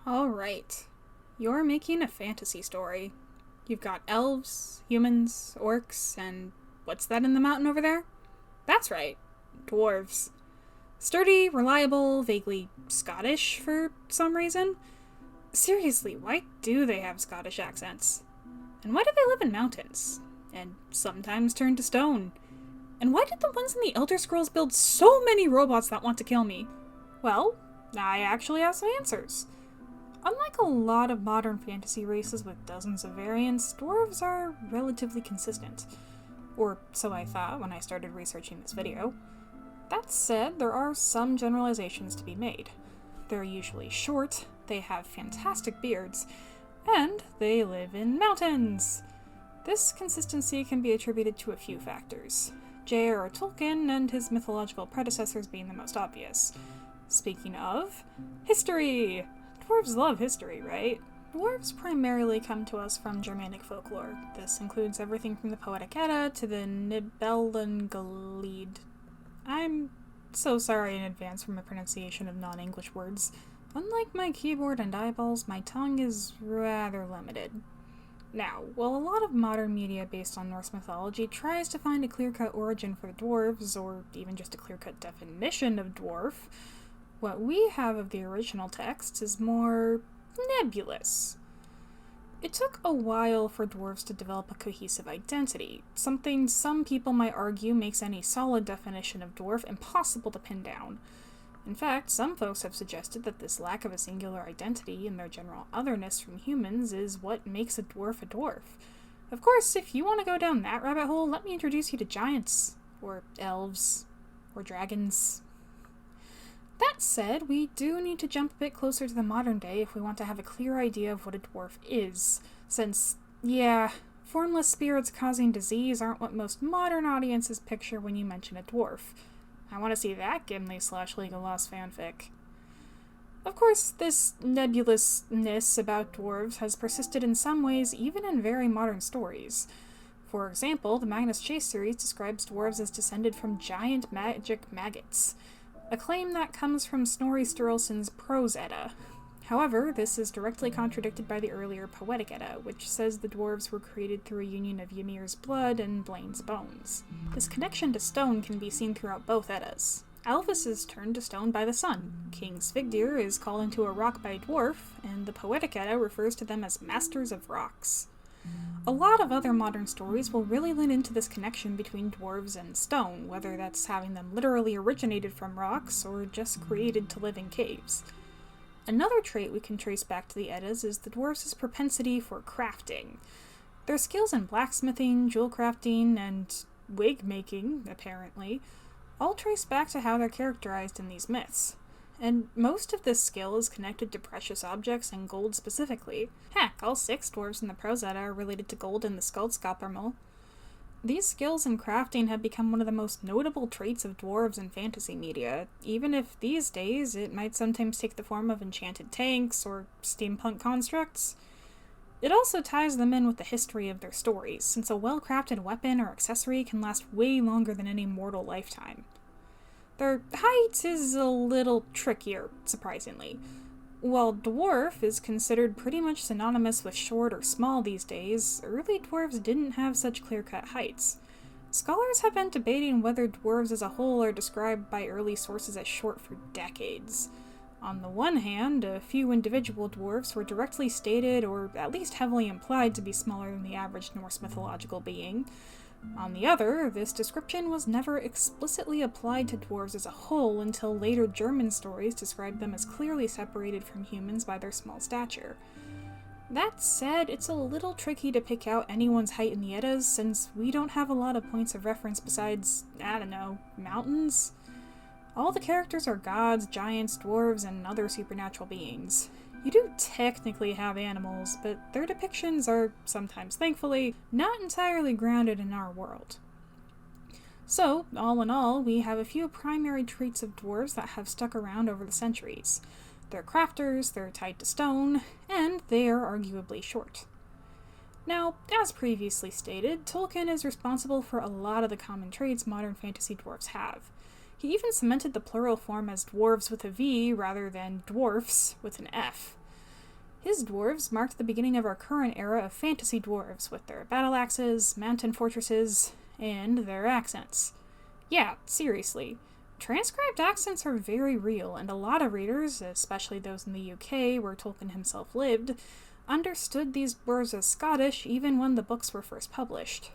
Alright. You're making a fantasy story. You've got elves, humans, orcs, and what's that in the mountain over there? That's right, dwarves. Sturdy, reliable, vaguely Scottish for some reason. Seriously, why do they have Scottish accents? And why do they live in mountains? And sometimes turn to stone? And why did the ones in the Elder Scrolls build so many robots that want to kill me? Well, I actually have some answers. Unlike a lot of modern fantasy races with dozens of variants, dwarves are relatively consistent. Or so I thought when I started researching this video. That said, there are some generalizations to be made. They're usually short, they have fantastic beards, and they live in mountains. This consistency can be attributed to a few factors, J.R.R. Tolkien and his mythological predecessors being the most obvious. Speaking of, history! Dwarves love history, right? Dwarves primarily come to us from Germanic folklore. This includes everything from the Poetic Edda to the Nibelungenlied. I'm so sorry in advance for my pronunciation of non-English words. Unlike my keyboard and eyeballs, my tongue is rather limited. Now, while a lot of modern media based on Norse mythology tries to find a clear-cut origin for the dwarves, or even just a clear-cut definition of dwarf, what we have of the original texts is more nebulous. It took a while for dwarves to develop a cohesive identity, something some people might argue makes any solid definition of dwarf impossible to pin down. In fact, some folks have suggested that this lack of a singular identity and their general otherness from humans is what makes a dwarf a dwarf. Of course, if you want to go down that rabbit hole, let me introduce you to giants, or elves, or dragons. That said, we do need to jump a bit closer to the modern day if we want to have a clear idea of what a dwarf is, since, formless spirits causing disease aren't what most modern audiences picture when you mention a dwarf. I want to see that Gimli/Legolas fanfic. Of course, this nebulousness about dwarves has persisted in some ways even in very modern stories. For example, the Magnus Chase series describes dwarves as descended from giant magic maggots, a claim that comes from Snorri Sturluson's Prose Edda. However, this is directly contradicted by the earlier Poetic Edda, which says the dwarves were created through a union of Ymir's blood and Blaine's bones. This connection to stone can be seen throughout both Eddas. Alvis is turned to stone by the sun, King Svigdir is called into a rock by a dwarf, and the Poetic Edda refers to them as masters of rocks. A lot of other modern stories will really lean into this connection between dwarves and stone, whether that's having them literally originated from rocks or just created to live in caves. Another trait we can trace back to the Eddas is the dwarves' propensity for crafting. Their skills in blacksmithing, jewel crafting, and wig making, apparently, all trace back to how they're characterized in these myths. And most of this skill is connected to precious objects and gold specifically. Heck, all 6 dwarves in the Prose Edda are related to gold in the Skuldskaparmal. These skills in crafting have become one of the most notable traits of dwarves in fantasy media, even if these days it might sometimes take the form of enchanted tanks or steampunk constructs. It also ties them in with the history of their stories, since a well-crafted weapon or accessory can last way longer than any mortal lifetime. Their height is a little trickier, surprisingly. While dwarf is considered pretty much synonymous with short or small these days, early dwarves didn't have such clear-cut heights. Scholars have been debating whether dwarves as a whole are described by early sources as short for decades. On the one hand, a few individual dwarves were directly stated, or at least heavily implied, to be smaller than the average Norse mythological being. On the other, this description was never explicitly applied to dwarves as a whole until later German stories described them as clearly separated from humans by their small stature. That said, it's a little tricky to pick out anyone's height in the Eddas since we don't have a lot of points of reference besides, mountains? All the characters are gods, giants, dwarves, and other supernatural beings. You do technically have animals, but their depictions are sometimes, thankfully, not entirely grounded in our world. So, all in all, we have a few primary traits of dwarves that have stuck around over the centuries. They're crafters, they're tied to stone, and they are arguably short. Now, as previously stated, Tolkien is responsible for a lot of the common traits modern fantasy dwarves have. He even cemented the plural form as dwarves with a V rather than dwarfs with an F. His dwarves marked the beginning of our current era of fantasy dwarves, with their battle axes, mountain fortresses, and their accents. Yeah, seriously. Transcribed accents are very real, and a lot of readers, especially those in the UK where Tolkien himself lived, understood these dwarves as Scottish even when the books were first published.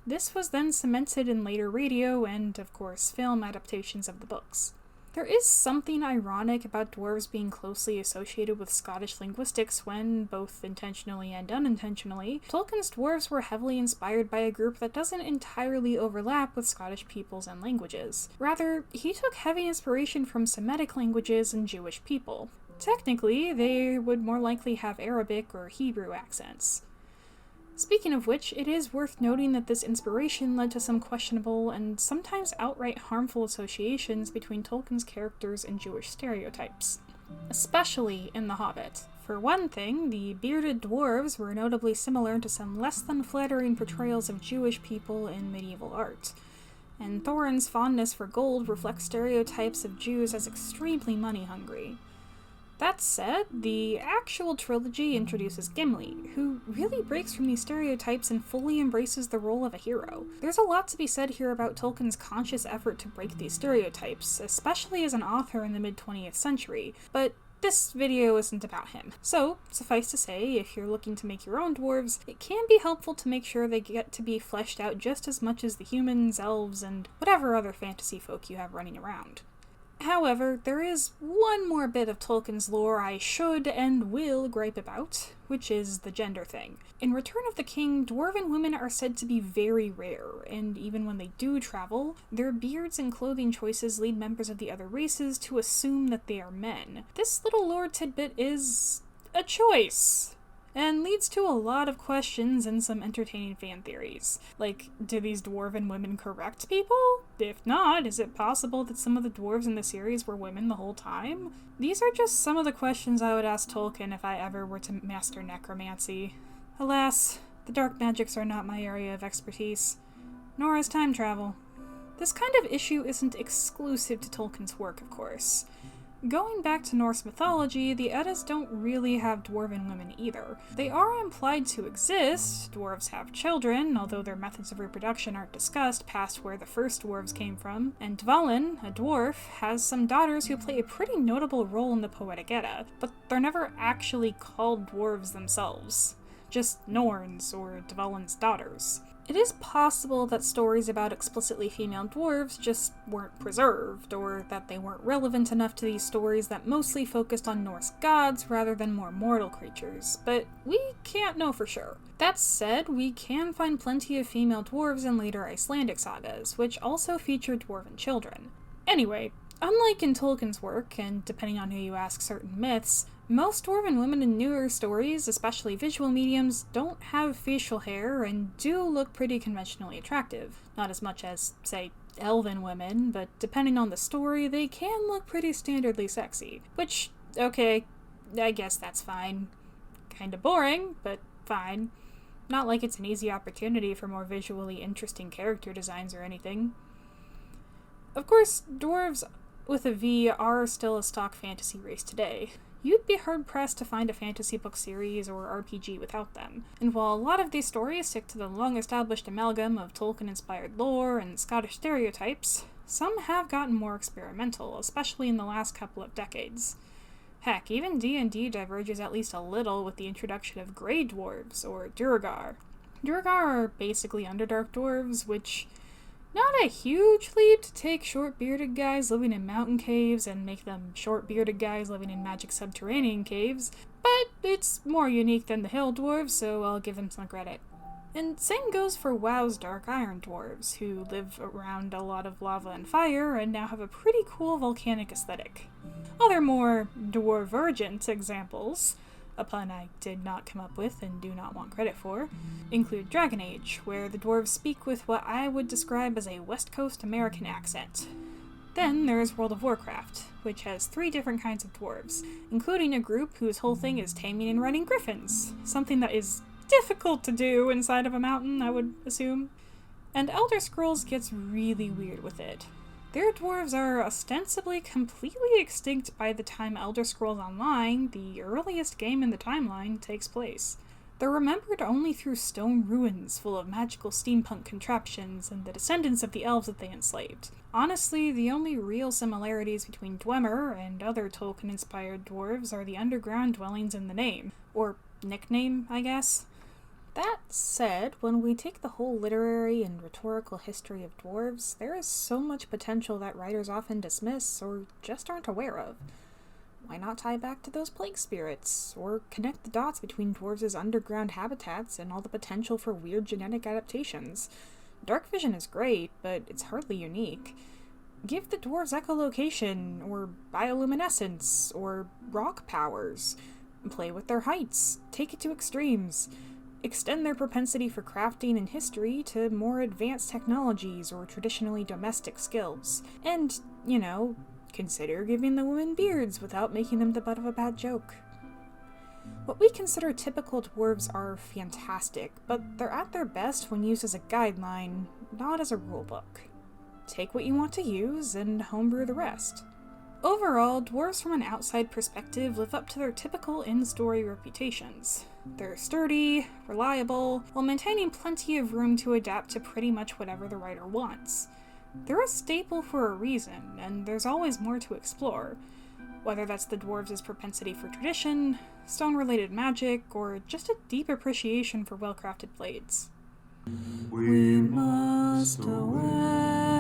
This was then cemented in later radio and, of course, film adaptations of the books. There is something ironic about dwarves being closely associated with Scottish linguistics when, both intentionally and unintentionally, Tolkien's dwarves were heavily inspired by a group that doesn't entirely overlap with Scottish peoples and languages. Rather, he took heavy inspiration from Semitic languages and Jewish people. Technically, they would more likely have Arabic or Hebrew accents. Speaking of which, it is worth noting that this inspiration led to some questionable and sometimes outright harmful associations between Tolkien's characters and Jewish stereotypes, especially in The Hobbit. For one thing, the bearded dwarves were notably similar to some less than flattering portrayals of Jewish people in medieval art, and Thorin's fondness for gold reflects stereotypes of Jews as extremely money-hungry. That said, the actual trilogy introduces Gimli, who really breaks from these stereotypes and fully embraces the role of a hero. There's a lot to be said here about Tolkien's conscious effort to break these stereotypes, especially as an author in the mid-20th century, but this video isn't about him. So, suffice to say, if you're looking to make your own dwarves, it can be helpful to make sure they get to be fleshed out just as much as the humans, elves, and whatever other fantasy folk you have running around. However, there is one more bit of Tolkien's lore I should and will gripe about, which is the gender thing. In Return of the King, dwarven women are said to be very rare, and even when they do travel, their beards and clothing choices lead members of the other races to assume that they are men. This little lore tidbit is a choice, and leads to a lot of questions and some entertaining fan theories. Like, do these dwarven women correct people? If not, is it possible that some of the dwarves in the series were women the whole time? These are just some of the questions I would ask Tolkien if I ever were to master necromancy. Alas, the dark magics are not my area of expertise, nor is time travel. This kind of issue isn't exclusive to Tolkien's work, of course. Going back to Norse mythology, the Eddas don't really have dwarven women either. They are implied to exist. Dwarves have children, although their methods of reproduction aren't discussed past where the first dwarves came from. And Dvalin, a dwarf, has some daughters who play a pretty notable role in the Poetic Edda, but they're never actually called dwarves themselves. Just Norns, or Dvalin's daughters. It is possible that stories about explicitly female dwarves just weren't preserved, or that they weren't relevant enough to these stories that mostly focused on Norse gods rather than more mortal creatures, but we can't know for sure. That said, we can find plenty of female dwarves in later Icelandic sagas, which also feature dwarven children. Anyway, unlike in Tolkien's work, and depending on who you ask certain myths, most dwarven women in newer stories, especially visual mediums, don't have facial hair and do look pretty conventionally attractive. Not as much as, say, elven women, but depending on the story, they can look pretty standardly sexy. Which, okay, I guess that's fine. Kinda boring, but fine. Not like it's an easy opportunity for more visually interesting character designs or anything. Of course, dwarves with a V are still a stock fantasy race today. You'd be hard-pressed to find a fantasy book series or RPG without them. And while a lot of these stories stick to the long-established amalgam of Tolkien-inspired lore and Scottish stereotypes, some have gotten more experimental, especially in the last couple of decades. Heck, even D&D diverges at least a little with the introduction of Grey Dwarves, or Duergar. Duergar are basically Underdark dwarves, which... not a huge leap to take short-bearded guys living in mountain caves and make them short-bearded guys living in magic subterranean caves, but it's more unique than the Hill Dwarves, so I'll give them some credit. And same goes for WoW's Dark Iron Dwarves, who live around a lot of lava and fire and now have a pretty cool volcanic aesthetic. Other more dwarvergent examples, a pun I did not come up with and do not want credit for, include Dragon Age, where the dwarves speak with what I would describe as a West Coast American accent. Then there's World of Warcraft, which has 3 different kinds of dwarves, including a group whose whole thing is taming and riding griffins, something that is difficult to do inside of a mountain, I would assume. And Elder Scrolls gets really weird with it. Their dwarves are ostensibly completely extinct by the time Elder Scrolls Online, the earliest game in the timeline, takes place. They're remembered only through stone ruins full of magical steampunk contraptions and the descendants of the elves that they enslaved. Honestly, the only real similarities between Dwemer and other Tolkien-inspired dwarves are the underground dwellings in the name, or nickname, I guess. That said, when we take the whole literary and rhetorical history of dwarves, there is so much potential that writers often dismiss or just aren't aware of. Why not tie back to those plague spirits, or connect the dots between dwarves' underground habitats and all the potential for weird genetic adaptations? Dark vision is great, but it's hardly unique. Give the dwarves echolocation, or bioluminescence, or rock powers. Play with their heights, take it to extremes. Extend their propensity for crafting and history to more advanced technologies or traditionally domestic skills. And, consider giving the women beards without making them the butt of a bad joke. What we consider typical dwarves are fantastic, but they're at their best when used as a guideline, not as a rulebook. Take what you want to use and homebrew the rest. Overall, dwarves from an outside perspective live up to their typical in-story reputations. They're sturdy, reliable, while maintaining plenty of room to adapt to pretty much whatever the writer wants. They're a staple for a reason, and there's always more to explore, whether that's the dwarves' propensity for tradition, stone-related magic, or just a deep appreciation for well-crafted blades. We must away.